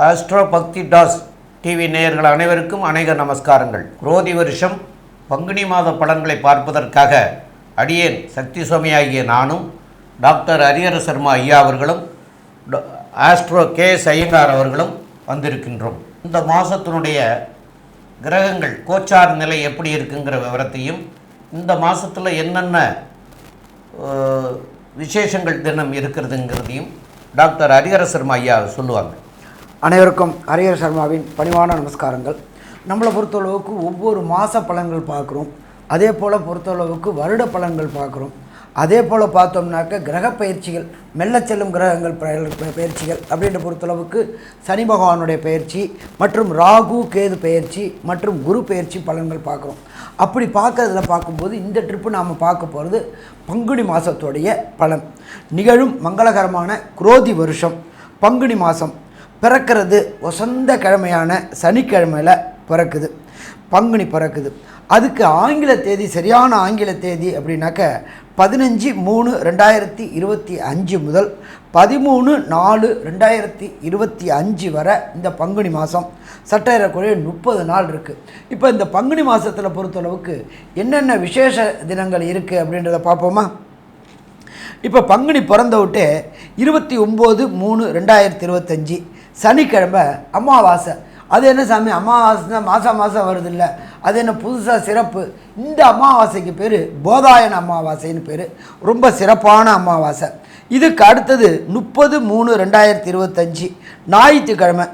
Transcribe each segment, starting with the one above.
Astro பக்தி toss TV நேயர்கள் அனைவருக்கும் அநேக நமஸ்காரங்கள். குரோதி வருஷம் பங்குனி மாத பலன்களை பார்ப்பதற்காக அடியேன் சக்தி சுவாமி ஆகிய நானும் டாக்டர் ஹரிஹர சர்மா ஐயா அவர்களும் ஆஸ்ட்ரோ கேஎஸ் ஐயங்கார் அவர்களும் வந்திருக்கின்றோம். இந்த மாதத்தினுடைய கிரகங்கள் கோச்சார் நிலை எப்படி இருக்குங்கிற விவரத்தையும் இந்த மாதத்தில் என்னென்ன விசேஷங்கள் தினம் இருக்கிறதுங்கிறதையும் டாக்டர் ஹரிஹர சர்மா ஐயா சொல்லுவாங்க. அனைவருக்கும் ஹரிஹர சர்மாவின் பணிவான நமஸ்காரங்கள். நம்மளை பொறுத்தளவுக்கு ஒவ்வொரு மாத பலன்கள் பார்க்குறோம், அதே போல் பொறுத்தளவுக்கு வருட பலன்கள் பார்க்குறோம். அதே போல் பார்த்தோம்னாக்க கிரக பயிற்சிகள், மெல்ல செல்லும் கிரகங்கள் பயிற்சிகள் அப்படின்ற பொறுத்தளவுக்கு சனி பகவானுடைய பயிற்சி மற்றும் ராகு கேது பயிற்சி மற்றும் குரு பயிற்சி பலன்கள் பார்க்குறோம். அப்படி பார்க்கும்போது இந்த ட்ரிப்பு நாம் பார்க்க போகிறது பங்குனி மாதத்துடைய பலன். நிகழும் மங்களகரமான குரோதி வருஷம் பங்குனி மாதம் பிறக்கிறது வசந்த கிழமையான சனிக்கிழமையில் பிறக்குது, பங்குனி பிறக்குது. அதுக்கு ஆங்கில தேதி, சரியான ஆங்கில தேதி அப்படின்னாக்க 15/3/2025 முதல் 13/4/2025 வரை இந்த பங்குனி மாதம் சற்றேறக்குறைய 30 நாள் இருக்குது. இப்போ இந்த பங்குனி மாதத்தில் பொறுத்தளவுக்கு என்னென்ன விசேஷ தினங்கள் இருக்குது அப்படின்றத பார்ப்போமா? இப்போ பங்குனி பிறந்த விட்டு 29/3/2025 சனிக்கிழமை அமாவாசை. அது என்ன சாமி, அமாவாசை தான் மாதம் வருது இல்லை, அது என்ன புதுசாக சிறப்பு? இந்த அமாவாசைக்கு பேர் போதாயன அமாவாசைன்னு பேர், ரொம்ப சிறப்பான அமாவாசை. இதுக்கு அடுத்தது 30/3/2025 ஞாயிற்றுக்கிழமை.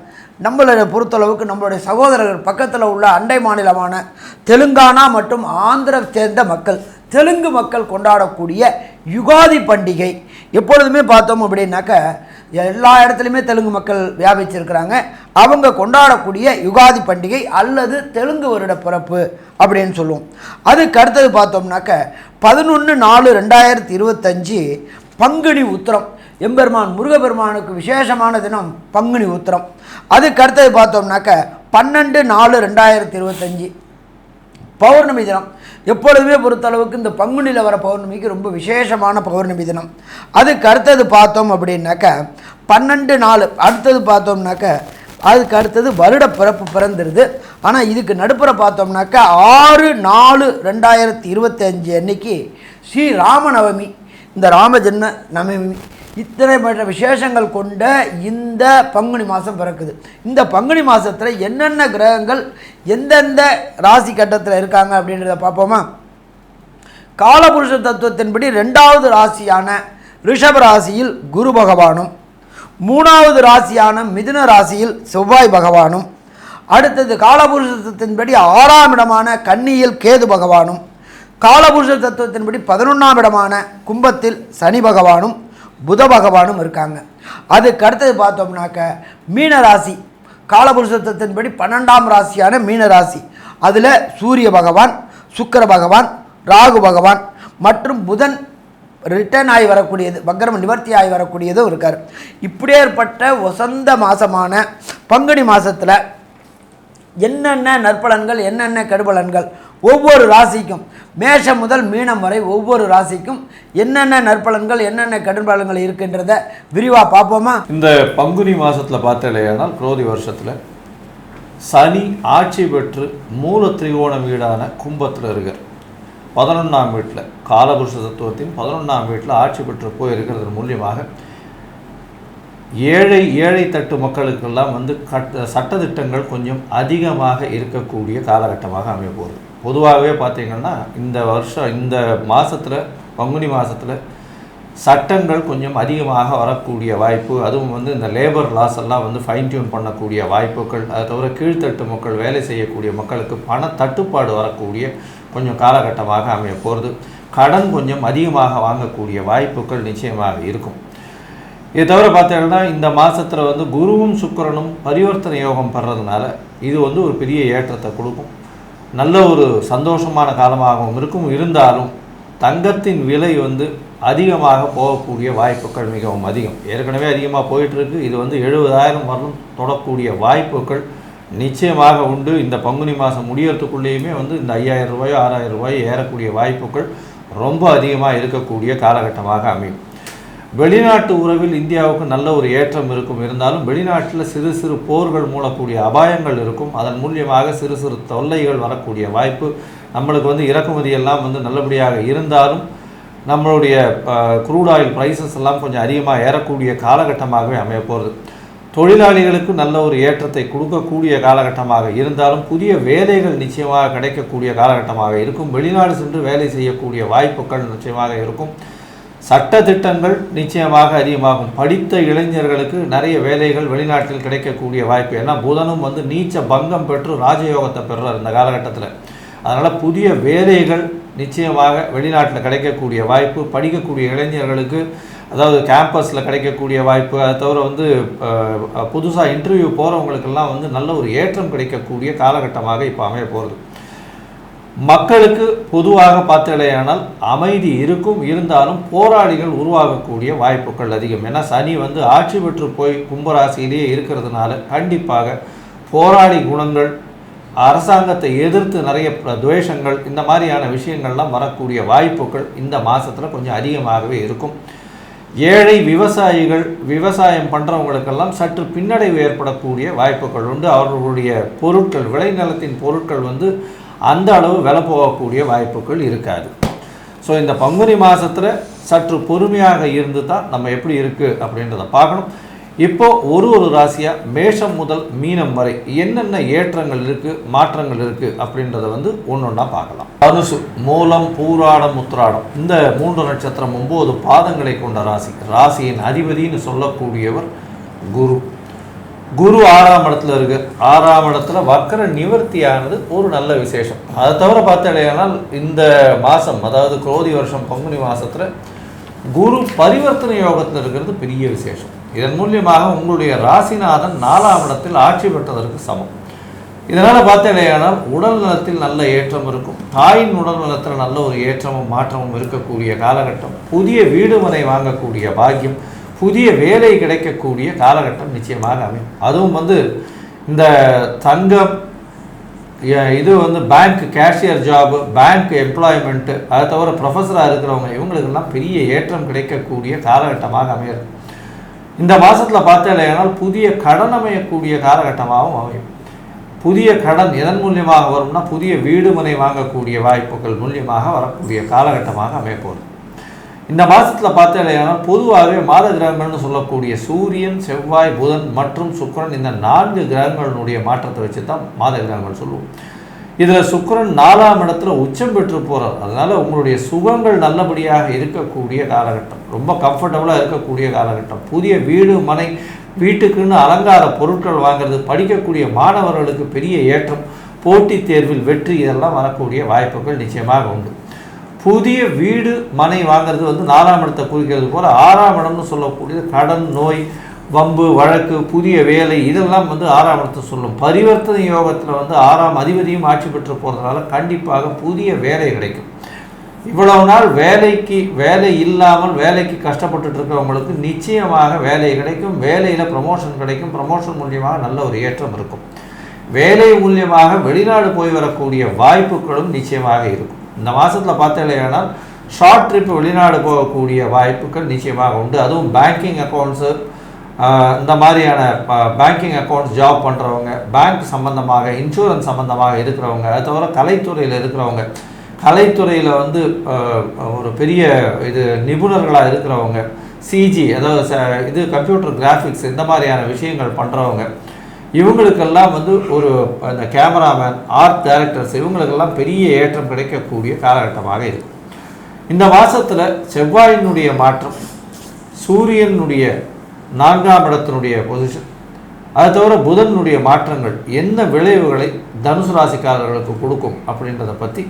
நம்மளோட பொறுத்தளவுக்கு நம்மளுடைய சகோதரர்கள் பக்கத்தில் உள்ள அண்டை மாநிலமான தெலுங்கானா மற்றும் ஆந்திர சேர்ந்த மக்கள், தெலுங்கு மக்கள் கொண்டாடக்கூடிய யுகாதி பண்டிகை. எப்பொழுதுமே பார்த்தோம் அப்படின்னாக்க எல்லா இடத்துலையுமே தெலுங்கு மக்கள் வியாபிச்சிருக்கிறாங்க. அவங்க கொண்டாடக்கூடிய யுகாதி பண்டிகை அல்லது தெலுங்கு வருட பிறப்பு அப்படின்னு சொல்லுவோம். அதுக்கு அடுத்தது பார்த்தோம்னாக்க 11/4/2025 பங்குனி உத்திரம். எம்பெருமான் முருகப்பெருமானுக்கு விசேஷமான தினம் பங்குனி உத்திரம். அதுக்கு அடுத்தது பார்த்தோம்னாக்க 12/4/2025 பௌர்ணமி தினம். எப்பொழுதுமே பொறுத்தளவுக்கு இந்த பங்குனியில் வர பௌர்ணமிக்கு ரொம்ப விசேஷமான பௌர்ணமி தினம். அதுக்கு அடுத்தது பார்த்தோம் அப்படின்னாக்க 12/4. அடுத்தது பார்த்தோம்னாக்க அதுக்கு அடுத்தது வருட பிறப்பு பிறந்துருது. ஆனால் இதுக்கு நடுப்புற பார்த்தோம்னாக்க 6/4/2025 அன்னைக்கு ஸ்ரீ ராமநவமி, இந்த ராமஜன்ம நவமி. இத்தனை மற்ற விசேஷங்கள் கொண்ட இந்த பங்குனி மாதம் பிறக்குது. இந்த பங்குனி மாதத்தில் என்னென்ன கிரகங்கள் எந்தெந்த ராசி கட்டத்தில் இருக்காங்க அப்படின்றத பார்ப்போமா? காலபுருஷ தத்துவத்தின்படி 2வது ராசியான ரிஷப ராசியில் குரு பகவானும், 3வது ராசியான மிதுன ராசியில் செவ்வாய் பகவானும், அடுத்தது காலபுருஷ தத்துவத்தின்படி 6ஆம் இடமான கன்னியில் கேது பகவானும், காலபுருஷ தத்துவத்தின்படி 11ஆம் இடமான கும்பத்தில் சனி பகவானும் புத பகவானும் இருக்காங்க. அதுக்கு அடுத்தது பார்த்தோம்னாக்க மீனராசி, காலபுருஷத்தின்படி 12ஆம் ராசியான மீனராசி. அதில் சூரிய பகவான், சுக்கிர பகவான், ராகு பகவான் மற்றும் புதன் ரிட்டர்ன் ஆகி வரக்கூடியது, வக்ரம் நிவர்த்தி ஆகி வரக்கூடியதும் இருக்கார். இப்படி ஏற்பட்ட வசந்த மாதமான பங்குனி மாதத்தில் என்னென்ன நற்பலன்கள் என்னென்ன கெடுபலன்கள் ஒவ்வொரு ராசிக்கும், மேஷம் முதல் மீனம் வரை ஒவ்வொரு ராசிக்கும் என்னென்ன நற்பலன்கள் என்னென்ன கெடுபலன்கள் இருக்கின்றத விரிவாக பார்ப்போமா? இந்த பங்குனி மாதத்தில் பார்த்தலையானால் குரோதி வருஷத்தில் சனி ஆட்சி பெற்று மூல திரிகோண வீடான கும்பத்தில் இருக்கார். 11ஆம் வீட்டில் காலபுருஷ தத்துவத்தின் 11ஆம் வீட்டில் ஆட்சி பெற்று போயிருக்கிறது மூலியமாக ஏழை தட்டு மக்களுக்கெல்லாம் சட்டத்திட்டங்கள் கொஞ்சம் அதிகமாக இருக்கக்கூடிய காலகட்டமாக அமைய போகுது. பொதுவாகவே பார்த்திங்கன்னா இந்த வருஷம் இந்த மாதத்தில் பங்குனி மாதத்தில் சட்டங்கள் கொஞ்சம் அதிகமாக வரக்கூடிய வாய்ப்பு, அதுவும் இந்த லேபர் லாஸ் எல்லாம் ஃபைன் டியூன் பண்ணக்கூடிய வாய்ப்புகள், அதை தவிர கீழ்த்தட்டு மக்கள் வேலை செய்யக்கூடிய மக்களுக்கு பண தட்டுப்பாடு வரக்கூடிய கொஞ்சம் காலகட்டமாக அமைய போகிறது. கடன் கொஞ்சம் அதிகமாக வாங்கக்கூடிய வாய்ப்புகள் நிச்சயமாக இருக்கும். இதை தவிர பார்த்தீங்கன்னா இந்த மாதத்தில் குருவும் சுக்கிரனும் பரிவர்த்தனை யோகம் படுறதுனால இது ஒரு பெரிய ஏற்றத்தை கொடுக்கும். நல்ல ஒரு சந்தோஷமான காலமாகவும் இருக்கும். இருந்தாலும் தங்கத்தின் விலை அதிகமாக போகக்கூடிய வாய்ப்புகள் மிகவும் அதிகம். ஏற்கனவே அதிகமாக போயிட்டுருக்கு. இது 70,000 வரலும் தொடக்கூடிய வாய்ப்புகள் நிச்சயமாக உண்டு. இந்த பங்குனி மாதம் முடியறதுக்குள்ளேயுமே இந்த 5,000 ரூபாயோ 6,000 ரூபாயோ ஏறக்கூடிய வாய்ப்புகள் ரொம்ப அதிகமாக இருக்கக்கூடிய காலகட்டமாக அமையும். வெளிநாட்டு உறவில் இந்தியாவுக்கு நல்ல ஒரு ஏற்றம் இருந்தாலும் வெளிநாட்டில் சிறு சிறு போர்கள் மூலக்கூடிய அபாயங்கள் இருக்கும். அதன் மூலியமாக சிறு சிறு தொல்லைகள் வரக்கூடிய வாய்ப்பு. நம்மளுக்கு இறக்குமதி எல்லாம் நல்லபடியாக இருந்தாலும் நம்மளுடைய க்ரூட் ஆயில் ப்ரைஸஸ் எல்லாம் கொஞ்சம் அதிகமாக ஏறக்கூடிய காலகட்டமாகவே அமைய போகிறது. தொழிலாளிகளுக்கு நல்ல ஒரு ஏற்றத்தை கொடுக்கக்கூடிய காலகட்டமாக இருந்தாலும் புதிய வேலைகள் நிச்சயமாக கிடைக்கக்கூடிய காலகட்டமாக இருக்கும். வெளிநாடு சென்று வேலை செய்யக்கூடிய வாய்ப்புகள் நிச்சயமாக இருக்கும். சட்ட திட்டங்கள் நிச்சயமாக அதிகமாகும். படித்த இளைஞர்களுக்கு நிறைய வேலைகள் வெளிநாட்டில் கிடைக்கக்கூடிய வாய்ப்பு. ஏன்னா புதனும் நீச்ச பங்கம் பெற்று ராஜயோகத்தை பெறுறார் இந்த காலகட்டத்தில். அதனால் புதிய வேலைகள் நிச்சயமாக வெளிநாட்டில் கிடைக்கக்கூடிய வாய்ப்பு. படிக்கக்கூடிய இளைஞர்களுக்கு அதாவது கேம்பஸில் கிடைக்கக்கூடிய வாய்ப்பு. அதை தவிர புதுசாக இன்டர்வியூ போகிறவங்களுக்கெல்லாம் நல்ல ஒரு ஏற்றம் கிடைக்கக்கூடிய காலகட்டமாக இப்போ அமைய போகிறது. மக்களுக்கு பொதுவாக பார்த்தலையானால் அமைதி இருக்கும். இருந்தாலும் போராளிகள் உருவாகக்கூடிய வாய்ப்புகள் அதிகம். ஏன்னா சனி ஆட்சி பெற்று போய் கும்பராசியிலேயே இருக்கிறதுனால கண்டிப்பாக போராளி குணங்கள், அரசாங்கத்தை எதிர்த்து நிறைய துவேஷங்கள், இந்த மாதிரியான விஷயங்கள்லாம் வரக்கூடிய வாய்ப்புகள் இந்த மாதத்தில் கொஞ்சம் அதிகமாகவே இருக்கும். ஏழை விவசாயிகள், விவசாயம் பண்ணுறவங்களுக்கெல்லாம் சற்று பின்னடைவு ஏற்படக்கூடிய வாய்ப்புகள் உண்டு. அவர்களுடைய பொருட்கள், விளைநிலத்தின் பொருட்கள் அந்த அளவு விலை போகக்கூடிய வாய்ப்புகள் இருக்காது. ஸோ இந்த பங்குனி மாதத்தில் சற்று பொறுமையாக இருந்து தான் நம்ம எப்படி இருக்குது அப்படின்றத பார்க்கணும். இப்போது ஒரு ராசியாக மேஷம் முதல் மீனம் வரை என்னென்ன ஏற்றங்கள் இருக்குது, மாற்றங்கள் இருக்குது அப்படின்றத ஒன்று ஒன்றா பார்க்கலாம். தனுசு, மூலம், பூராடம், உத்திராடம் இந்த 3 நட்சத்திரம் 9 பாதங்களை கொண்ட ராசி. ராசியின் அதிபதினு சொல்லக்கூடியவர் குரு. குரு 6ஆம் இடத்துல இருக்கு. 6ஆம் இடத்துல வக்கர நிவர்த்தியானது ஒரு நல்ல விசேஷம். அதை தவிர பார்த்தீங்கன்னா இந்த மாதம், அதாவது குரோதி வருஷம் பங்குனி மாதத்தில் குரு பரிவர்த்தனை யோகத்தில் இருக்கிறது பெரிய விசேஷம். இதன் மூலியமாக உங்களுடைய ராசிநாதன் 4ஆம் இடத்தில் ஆட்சி பெற்றதற்கு சமம். இதனால் பார்த்தீங்கன்னா உடல் நலத்தில் நல்ல ஏற்றம் இருக்கும். தாயின் உடல் நலத்தில் நல்ல ஒரு ஏற்றமும் மாற்றமும் இருக்கக்கூடிய காலகட்டம். புதிய வீடு மனை வாங்கக்கூடிய பாக்கியம், புதிய வேலை கிடைக்கக்கூடிய காலகட்டம் நிச்சயமாக அமையும். அதுவும் இந்த தங்கம், இது bank cashier job, bank employment, அதை தவிர ப்ரொஃபஸராக இருக்கிறவங்க இவங்களுக்கெல்லாம் பெரிய ஏற்றம் கிடைக்கக்கூடிய காலகட்டமாக அமையும். இந்த மாதத்தில் பார்த்தீங்கன்னா புதிய கடன் அமையக்கூடிய காலகட்டமாகவும் அமையும். புதிய கடன் எதன் மூலியமாக வரும்னா புதிய வீடு மனை வாங்கக்கூடிய வாய்ப்புகள் மூலியமாக வரக்கூடிய காலகட்டமாக அமையப்போகுது. இந்த மாதத்தில் பார்த்தீங்கன்னா பொதுவாகவே மாத கிரகங்கள்னு சொல்லக்கூடிய சூரியன், செவ்வாய், புதன் மற்றும் சுக்கிரன் இந்த 4 கிரகங்களுடைய மாற்றத்தை வச்சு தான் மாத கிரகங்கள் சொல்லுவோம். இதில் சுக்கிரன் 4ஆம் இடத்துல உச்சம் பெற்று போகிறார். அதனால் உங்களுடைய சுகங்கள் நல்லபடியாக இருக்கக்கூடிய காலகட்டம், ரொம்ப கம்ஃபர்டபுளாக இருக்கக்கூடிய காலகட்டம். புதிய வீடு மனை, வீட்டுக்குன்னு அலங்கார பொருட்கள் வாங்கிறது, படிக்கக்கூடிய மாணவர்களுக்கு பெரிய ஏற்றம், போட்டித் தேர்வில் வெற்றி, இதெல்லாம் வரக்கூடிய வாய்ப்புகள் நிச்சயமாக உண்டு. புதிய வீடு மனை வாங்கிறது 4ஆம் இடத்தை குறிக்கிறது போல 6ஆம் இடம்னு சொல்லக்கூடியது கடன், நோய், வம்பு, வழக்கு, புதிய வேலை, இதெல்லாம் 6ஆம் இடத்தை சொல்லும். பரிவர்த்தனை யோகத்தில் 6ஆம் அதிபதியும் ஆட்சி பெற்று போகிறதுனால கண்டிப்பாக புதிய வேலை கிடைக்கும். இவ்வளவு நாள் வேலை இல்லாமல் வேலைக்கு கஷ்டப்பட்டு இருக்கிறவங்களுக்கு நிச்சயமாக வேலை கிடைக்கும். வேலையில் ப்ரமோஷன் கிடைக்கும். ப்ரமோஷன் மூலியமாக நல்ல ஒரு ஏற்றம் இருக்கும். வேலை மூலியமாக வெளிநாடு போய் வரக்கூடிய வாய்ப்புகளும் நிச்சயமாக இருக்கும். இந்த மாதத்தில் பார்த்தீங்கன்னா ஷார்ட் ட்ரிப் வெளிநாடு போகக்கூடிய வாய்ப்புகள் நிச்சயமாக உண்டு. அதுவும் பேங்கிங் அக்கௌண்ட்ஸு, இந்த மாதிரியான பேங்கிங் அக்கௌண்ட்ஸ் ஜாப் பண்ணுறவங்க, பேங்க் சம்மந்தமாக, இன்சூரன்ஸ் சம்மந்தமாக இருக்கிறவங்க, அது தவிர கலைத்துறையில் இருக்கிறவங்க, கலைத்துறையில் ஒரு பெரிய நிபுணர்களாக இருக்கிறவங்க, சிஜி அதாவது கம்ப்யூட்டர் கிராஃபிக்ஸ் இந்த மாதிரியான விஷயங்கள் பண்ணுறவங்க, இவங்களுக்கெல்லாம் ஒரு அந்த கேமராமேன், ஆர்ட் டைரக்டர்ஸ் இவங்களுக்கெல்லாம் பெரிய ஏற்றம் கிடைக்கக்கூடிய காலகட்டமாக இருக்குது. இந்த மாதத்தில் செவ்வாயினுடைய மாற்றம், சூரியனுடைய 4ஆம் இடத்தினுடைய பொசிஷன், அது தவிர புதனுடைய மாற்றங்கள் என்ன விளைவுகளை தனுசு ராசிக்காரர்களுக்கு கொடுக்கும் அப்படின்றத பற்றி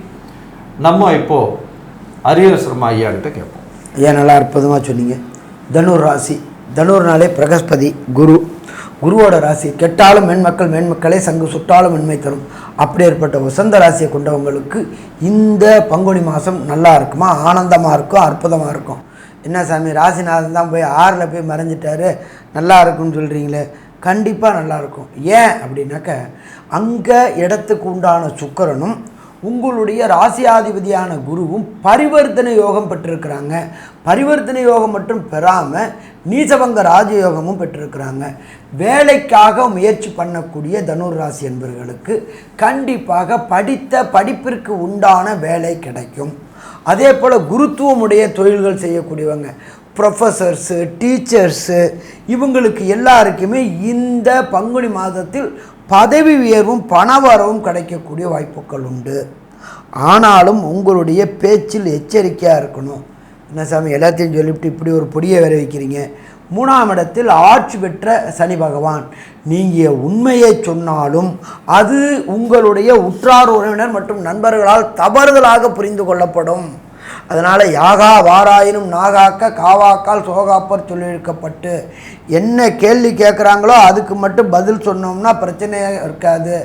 நம்ம இப்போது அரியர் சர்மா ஐயாக்கிட்ட கேட்போம். ஏன் நல்லா அற்புதமாக சொன்னீங்க. தனுர் ராசி, தனுர்னாலே பிரகஸ்பதி குரு, குருவோட ராசி. கெட்டாலும் மென்மக்கள், மென்மக்களே சங்கு சுட்டாலும் மென்மை தரும். அப்படி ஏற்பட்ட வசந்த ராசியை கொண்டவங்களுக்கு இந்த பங்குனி மாதம் நல்லா இருக்குமா, ஆனந்தமாக இருக்கும், அற்புதமாக இருக்கும். என்ன சாமி ராசிநாதன் தான் போய் 6ல் போய் மறைஞ்சிட்டாரு, நல்லா இருக்குன்னு சொல்கிறீங்களே? கண்டிப்பாக நல்லாயிருக்கும். ஏன் அப்படின்னாக்க அங்கே இடத்துக்கு உண்டான சுக்கிரனும் உங்களுடைய ராசியாதிபதியான குருவும் பரிவர்த்தனை யோகம் பெற்றிருக்கிறாங்க. பரிவர்த்தனை யோகம் மட்டும் பெறாமல் நீசபங்க ராஜயோகமும் பெற்றிருக்கிறாங்க. வேலைக்காக முயற்சி பண்ணக்கூடிய தனுர் ராசி என்பவர்களுக்கு கண்டிப்பாக படித்த படிப்பிற்கு உண்டான வேலை கிடைக்கும். அதே போல் குருத்துவமுடைய தொழில்கள் செய்யக்கூடியவங்க, ப்ரொஃபஸர்ஸு, டீச்சர்ஸு, இவங்களுக்கு எல்லாருக்குமே இந்த பங்குனி மாதத்தில் பதவி உயர்வும் பணவரவும் கிடைக்கக்கூடிய வாய்ப்புகள் உண்டு. ஆனாலும் உங்களுடைய பேச்சில் எச்சரிக்கையாக இருக்கணும். என்ன சாமி எல்லாத்தையும் சொல்லிவிட்டு இப்படி ஒரு பொடியை வேற வைக்கிறீங்க? 3ஆம் இடத்தில் ஆட்சி பெற்ற சனி பகவான். நீங்கள் உண்மையை சொன்னாலும் அது உங்களுடைய உற்றார் உறவினர் மற்றும் நண்பர்களால் தவறுதலாக புரிந்து கொள்ளப்படும். அதனால் யாகா வாராயினும் நாகாக்க காவாக்கால் சோகாப்பர் சொல்லியிருக்கப்பட்டு என்ன கேள்வி கேட்குறாங்களோ அதுக்கு மட்டும் பதில் சொன்னோம்னா பிரச்சனையாக இருக்காது.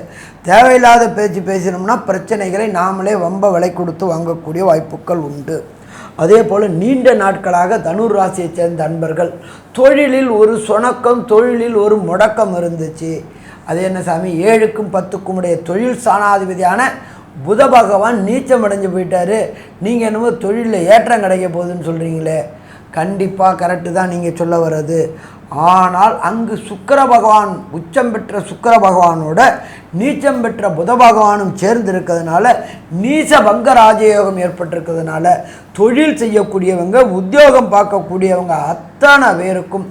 தேவையில்லாத பேச்சு பேசினோம்னா பிரச்சனைகளை நாமளே வம்ப விலை கொடுத்து வாங்கக்கூடிய வாய்ப்புகள் உண்டு. அதே போல் நீண்ட நாட்களாக தனுர் ராசியை சேர்ந்த அன்பர்கள் தொழிலில் ஒரு சொணக்கம், தொழிலில் ஒரு முடக்கம் இருந்துச்சு. அது என்ன சாமி, 7க்கும் 10க்கும் உடைய தொழில் ஸ்தானாதிபதியான புத பகவான் நீச்சம் அடைஞ்சு போயிட்டாரு, நீங்கள் என்னமோ தொழிலில் ஏற்றம் கிடைக்க போகுதுன்னு சொல்கிறீங்களே. கண்டிப்பாக கரெக்டு தான் நீங்கள் சொல்ல வர்றது. ஆனால் அங்கு சுக்கிர பகவான், உச்சம் பெற்ற சுக்கிர பகவானோட நீச்சம் பெற்ற புத பகவானும் சேர்ந்து இருக்கிறதுனால நீச பங்க ராஜயோகம் ஏற்பட்டிருக்கிறதுனால தொழில் செய்யக்கூடியவங்க, உத்தியோகம் பார்க்கக்கூடியவங்க அத்தனை பேருக்கும்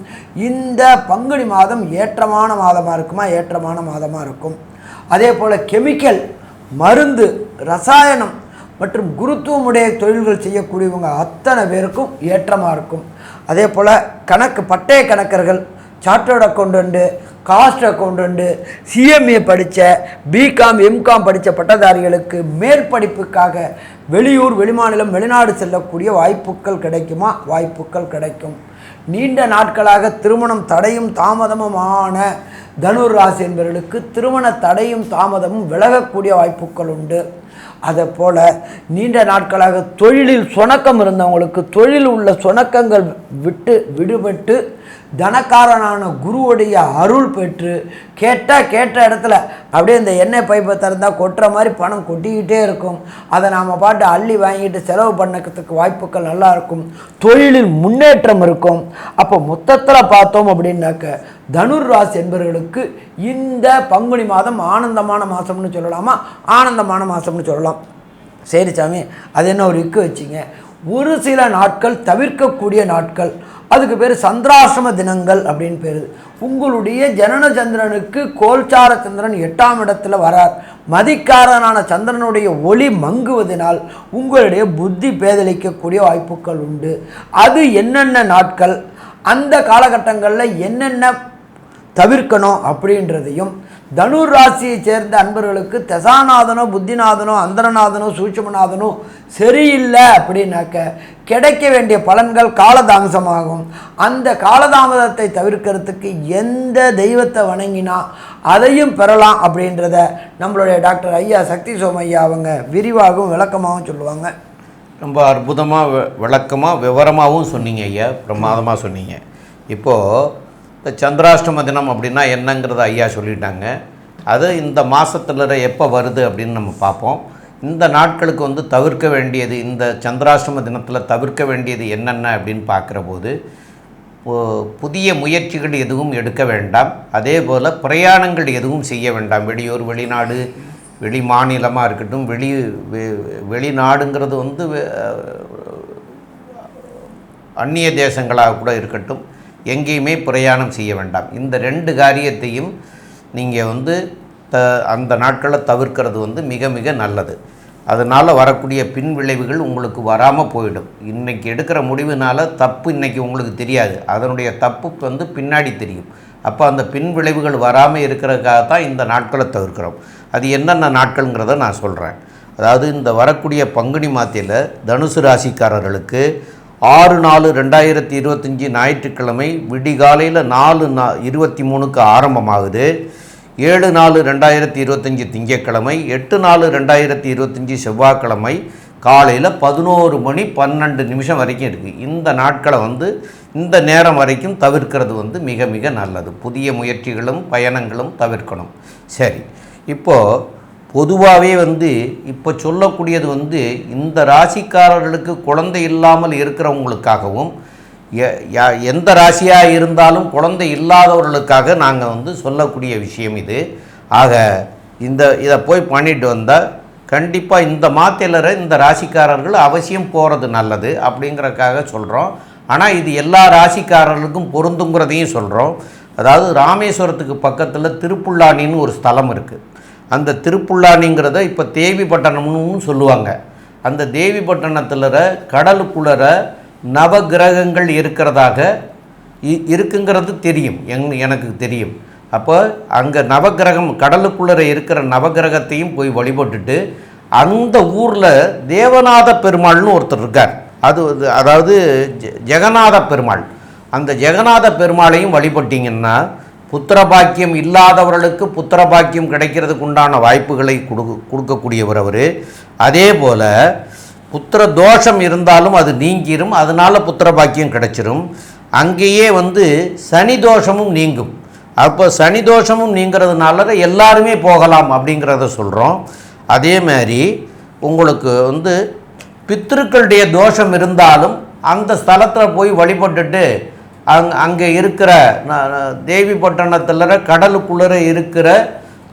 இந்த பங்குனி மாதம் ஏற்றமான மாதமாக இருக்குமா? ஏற்றமான மாதமாக இருக்கும். அதே போல் கெமிக்கல், மருந்து, ரசாயனம் மற்றும் குருத்துவமுடைய தொழில்கள் செய்யக்கூடியவங்க அத்தனை பேருக்கும் ஏற்றமாக இருக்கும். அதே போல் கணக்கு, பட்டய கணக்கர்கள், chartered accountant, cost accountant, CMA படித்த, பிகாம் எம்காம் படித்த பட்டதாரிகளுக்கு மேற்படிப்புக்காக வெளியூர், வெளிமாநிலம், வெளிநாடு செல்லக்கூடிய வாய்ப்புகள் கிடைக்குமா? வாய்ப்புகள் கிடைக்கும். நீண்ட நாட்களாக திருமணம் தடையும் தாமதமுமான தனுர் ராசி என்பவர்களுக்கு திருமண தடையும் தாமதமும் விலகக்கூடிய வாய்ப்புகள் உண்டு. அதை போல் நீண்ட நாட்களாக தொழிலில் சொணக்கம் இருந்தவங்களுக்கு தொழில் உள்ள சொணக்கங்கள் விடுபட்டு தனக்காரனான குருவுடைய அருள் பெற்று கேட்ட இடத்துல அப்படியே இந்த எண்ணெய் பைப்பை திறந்தால் கொட்டுற மாதிரி பணம் கொட்டிக்கிட்டே இருக்கும். அதை நாம் பாட்டு அள்ளி வாங்கிட்டு செலவு பண்ணக்கிறதுக்கு வாய்ப்புகள் நல்லா இருக்கும். தொழிலில் முன்னேற்றம் இருக்கும். அப்போ மொத்தத்தில் பார்த்தோம் அப்படின்னாக்க தனுர் ராசி என்பவர்களுக்கு இந்த பங்குனி மாதம் ஆனந்தமான மாதம்னு சொல்லலாமா? ஆனந்தமான மாதம்னு சொல்லலாம். சரி சாமி, அது என்ன ஒரு இக்கு வச்சிங்க? ஒரு சில நாட்கள் தவிர்க்கக்கூடிய நாட்கள், அதுக்கு பேர் சந்திராசிரம தினங்கள் அப்படின்னு பேர். உங்களுடைய ஜனன சந்திரனுக்கு கோல்சார சந்திரன் 8ஆம் இடத்துல வரார். மதிக்காரனான சந்திரனுடைய ஒளி மங்குவதனால் உங்களுடைய புத்தி பேதலிக்கக்கூடிய வாய்ப்புகள் உண்டு. அது என்னென்ன நாட்கள், அந்த காலகட்டங்களில் என்னென்ன தவிர்க்கணும் அப்படின்றதையும், தனுர் ராசியை சேர்ந்த அன்பர்களுக்கு தசாநாதனோ, புத்திநாதனோ, அந்தரநாதனோ, சூட்சுமநாதனோ சரியில்லை அப்படின்னாக்க கிடைக்க வேண்டிய பலன்கள் காலதாமசமாகும். அந்த காலதாமதத்தை தவிர்க்கிறதுக்கு எந்த தெய்வத்தை வணங்கினா அதையும் பெறலாம் அப்படின்றத நம்மளுடைய டாக்டர் ஐயா சக்தி சோமையா அவங்க விரிவாகவும் விளக்கமாகவும் சொல்லுவாங்க. ரொம்ப அற்புதமாக விளக்கமாக விவரமாகவும் சொன்னீங்க ஐயா, பிரமாதமாக சொன்னீங்க. இப்போது இந்த சந்திராஷ்டம தினம் அப்படின்னா என்னங்கிறத ஐயா சொல்லிட்டாங்க. அது இந்த மாதத்தில் எப்போ வருது அப்படின்னு நம்ம பார்ப்போம். இந்த நாட்களுக்கு வந்து தவிர்க்க வேண்டியது, இந்த சந்திராஷ்டம தினத்தில் தவிர்க்க வேண்டியது என்னென்ன அப்படின்னு பார்க்குற போது, புதிய முயற்சிகள் எதுவும் எடுக்க வேண்டாம். அதே போல் பிரயாணங்கள் எதுவும் செய்ய வேண்டாம். வெளியூர், வெளிநாடு, வெளி மாநிலமாக இருக்கட்டும், வெளிநாடுங்கிறது வந்து அந்நிய தேசங்களாக கூட இருக்கட்டும், எங்கேயுமே பிரயாணம் செய்ய வேண்டாம். இந்த 2 காரியத்தையும் நீங்கள் வந்து அந்த நாட்களை தவிர்க்கிறது வந்து மிக மிக நல்லது. அதனால் வரக்கூடிய பின் விளைவுகள் உங்களுக்கு வராமல் போயிடும். இன்றைக்கி எடுக்கிற முடிவுனால தப்பு இன்றைக்கி உங்களுக்கு தெரியாது, அதனுடைய தப்பு வந்து பின்னாடி தெரியும். அப்போ அந்த பின் விளைவுகள் வராமல் இருக்கிறதுக்காக தான் இந்த நாட்களை தவிர்க்கிறோம். அது என்னென்ன நாட்கள்ங்கிறத நான் சொல்கிறேன். அதாவது இந்த வரக்கூடிய பங்குனி மாதத்தில் தனுசு ராசிக்காரர்களுக்கு 6/4/2025 ஞாயிற்றுக்கிழமை விடிகாலையில் 4:23க்கு ஆரம்பமாகுது. 7/4/2025 திங்கட்கிழமை, 8/4/2025 செவ்வாய்க்கிழமை காலையில் 11 மணி 12 நிமிஷம் வரைக்கும் இருக்குது. இந்த நாட்களை வந்து இந்த நேரம் வரைக்கும் தவிர்க்கிறது வந்து மிக மிக நல்லது. புதிய முயற்சிகளும் பயணங்களும் தவிர்க்கணும். சரி, இப்போது பொதுவாகவே வந்து இப்போ சொல்லக்கூடியது வந்து இந்த ராசிக்காரர்களுக்கு குழந்தை இல்லாமல் இருக்கிறவங்களுக்காகவும் எந்த ராசியாக இருந்தாலும் குழந்தை இல்லாதவர்களுக்காக நாங்கள் வந்து சொல்லக்கூடிய விஷயம் இது. ஆக இதை போய் பண்ணிட்டு வந்தால் கண்டிப்பாக இந்த மாத்திலரை இந்த ராசிக்காரர்கள் அவசியம் போகிறது நல்லது அப்படிங்கிறதுக்காக சொல்கிறோம். ஆனால் இது எல்லா ராசிக்காரர்களுக்கும் பொருந்துங்கிறதையும் சொல்கிறோம். அதாவது ராமேஸ்வரத்துக்கு பக்கத்தில் திருப்புல்லானின்னு ஒரு ஸ்தலம் இருக்குது. அந்த திருப்புல்லானிங்கிறத இப்போ தேவிப்பட்டினம்னு சொல்லுவாங்க. அந்த தேவிப்பட்டினத்தில் கடலுக்குள்ளற நவகிரகங்கள் இருக்கிறதாக இருக்குங்கிறது தெரியும், எனக்கு தெரியும். அப்போ அங்கே நவகிரகம் கடலுக்குள்ளே இருக்கிற நவகிரகத்தையும் போய் வழிபட்டுட்டு அந்த ஊரில் தேவநாத பெருமாள்னு ஒருத்தர் இருக்கார். அதாவது ஜெகநாத பெருமாள். அந்த ஜெகநாத பெருமாளையும் வழிபட்டிங்கன்னா புத்திரபாக்கியம் இல்லாதவர்களுக்கு புத்திரபாக்கியம் கிடைக்கிறதுக்கு உண்டான வாய்ப்புகளை கொடுக்கக்கூடியவர் அவர். அதே போல் புத்திர தோஷம் இருந்தாலும் அது நீங்கிரும், அதனால் புத்திரபாக்கியம் கிடைச்சிரும். அங்கேயே வந்து சனி தோஷமும் நீங்கும். அப்போ சனி தோஷமும் நீங்கிறதுனால எல்லாருமே போகலாம் அப்படிங்கிறத சொல்கிறோம். அதே மாதிரி உங்களுக்கு வந்து பித்திருக்களுடைய தோஷம் இருந்தாலும் அந்த ஸ்தலத்தில் போய் வழிபட்டுட்டு அங்கே இருக்கிற தேவிப்பட்டினத்தில் கடலுக்குள்ளே இருக்கிற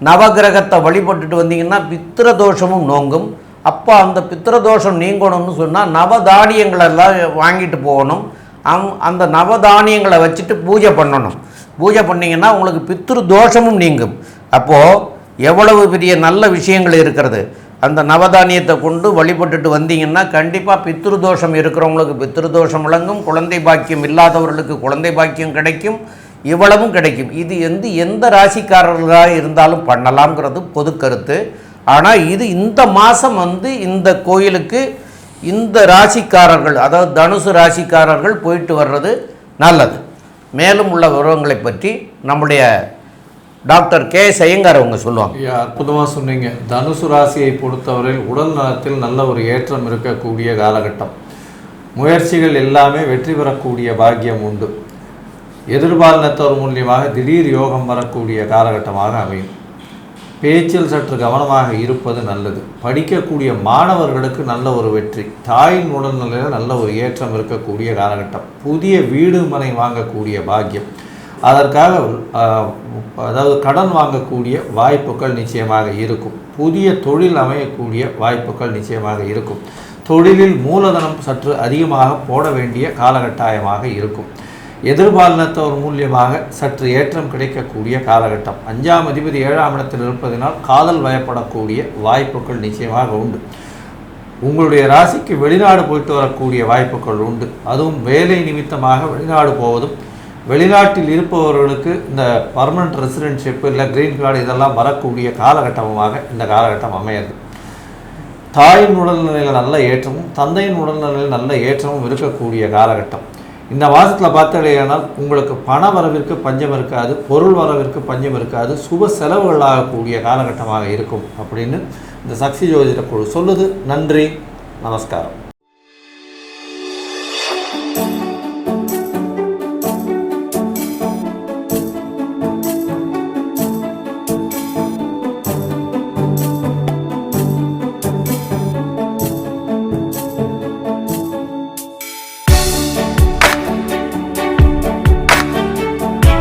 நவகிரகத்தை வழிபட்டுட்டு வந்தீங்கன்னா பித்திர தோஷமும் நோங்கும். அப்போ அந்த பித்திர தோஷம் நீங்கணும்னு சொன்னால் நவதானியங்களெல்லாம் வாங்கிட்டு போகணும். அந்த நவதானியங்களை வச்சுட்டு பூஜை பண்ணணும். பூஜை பண்ணிங்கன்னா உங்களுக்கு பித்ரு தோஷமும் நீங்கும். அப்போது எவ்வளவு பெரிய நல்ல விஷயங்கள் இருக்கிறது. அந்த நவதானியத்தை கொண்டு வழிபட்டுட்டு வந்தீங்கன்னா கண்டிப்பாக பித்ரு தோஷம் இருக்கிறவங்களுக்கு பித்ரு தோஷம் விளங்கும், குழந்தை பாக்கியம் இல்லாதவர்களுக்கு குழந்தை பாக்கியம் கிடைக்கும், இவ்வளவும் கிடைக்கும். இது எந்த ராசிக்காரர்களாக இருந்தாலும் பண்ணலாம்ங்கிறது பொது கருத்து. ஆனால் இந்த மாதம் இந்த கோயிலுக்கு இந்த ராசிக்காரர்கள், அதாவது தனுசு ராசிக்காரர்கள் போயிட்டு வர்றது நல்லது. மேலும் உள்ள விவரங்களை பற்றி நம்முடைய டாக்டர் கே ஐயங்கார் அவங்க சொல்லுவாங்க. அற்புதமாக சொன்னீங்க. தனுசு ராசியை பொறுத்தவரையில் உடல் நலத்தில் நல்ல ஒரு ஏற்றம் இருக்கக்கூடிய காலகட்டம். முயற்சிகள் எல்லாமே வெற்றி பெறக்கூடிய பாக்கியம் உண்டு. எதிர்பாலினத்தவர் மூலியமாக திடீர் யோகம் வரக்கூடிய காலகட்டமாக அமையும். பேச்சில் சற்று கவனமாக இருப்பது நல்லது. படிக்கக்கூடிய மாணவர்களுக்கு நல்ல ஒரு வெற்றி. தாயின் உடல்நிலையில் நல்ல ஒரு ஏற்றம் இருக்கக்கூடிய காலகட்டம். புதிய வீடு மனை வாங்கக்கூடிய பாக்கியம். அதற்காக அதாவது கடன் வாங்கக்கூடிய வாய்ப்புகள் நிச்சயமாக இருக்கும். புதிய தொழில் அமையக்கூடிய வாய்ப்புகள் நிச்சயமாக இருக்கும். தொழிலில் மூலதனம் சற்று அதிகமாக போட வேண்டிய காலகட்டாயமாக இருக்கும். எதிர்பாலினத்தவர் மூலியமாக சற்று ஏற்றம் கிடைக்கக்கூடிய காலகட்டம். 5ஆம் அதிபதி 7ஆம் இடத்தில் இருப்பதனால் காதல் வயப்படக்கூடிய வாய்ப்புகள் நிச்சயமாக உண்டு. உங்களுடைய ராசிக்கு வெளிநாடு போயிட்டு வரக்கூடிய வாய்ப்புகள் உண்டு. அதுவும் வேலை நிமித்தமாக வெளிநாடு போவதும், வெளிநாட்டில் இருப்பவர்களுக்கு இந்த பர்மனன்ட் ரெசிடென்ஷிப் இல்லை கிரீன் கார்டு இதெல்லாம் வரக்கூடிய காலகட்டமாக இந்த காலகட்டம் அமையாது. தாயின் உடல்நிலையில் நல்ல ஏற்றமும் தந்தையின் உடல்நிலையில் நல்ல ஏற்றமும் இருக்கக்கூடிய காலகட்டம். இந்த மாதத்தில் பார்த்தீங்கன்னா உங்களுக்கு பண வரவிற்கு பஞ்சம் இருக்காது, பொருள் வரவிற்கு பஞ்சம் இருக்காது, சுப செலவுகள் ஆகக்கூடிய காலகட்டமாக இருக்கும் அப்படின்னு இந்த சக்தி ஜோதிட குழு சொல்லுது. நன்றி, நமஸ்காரம்.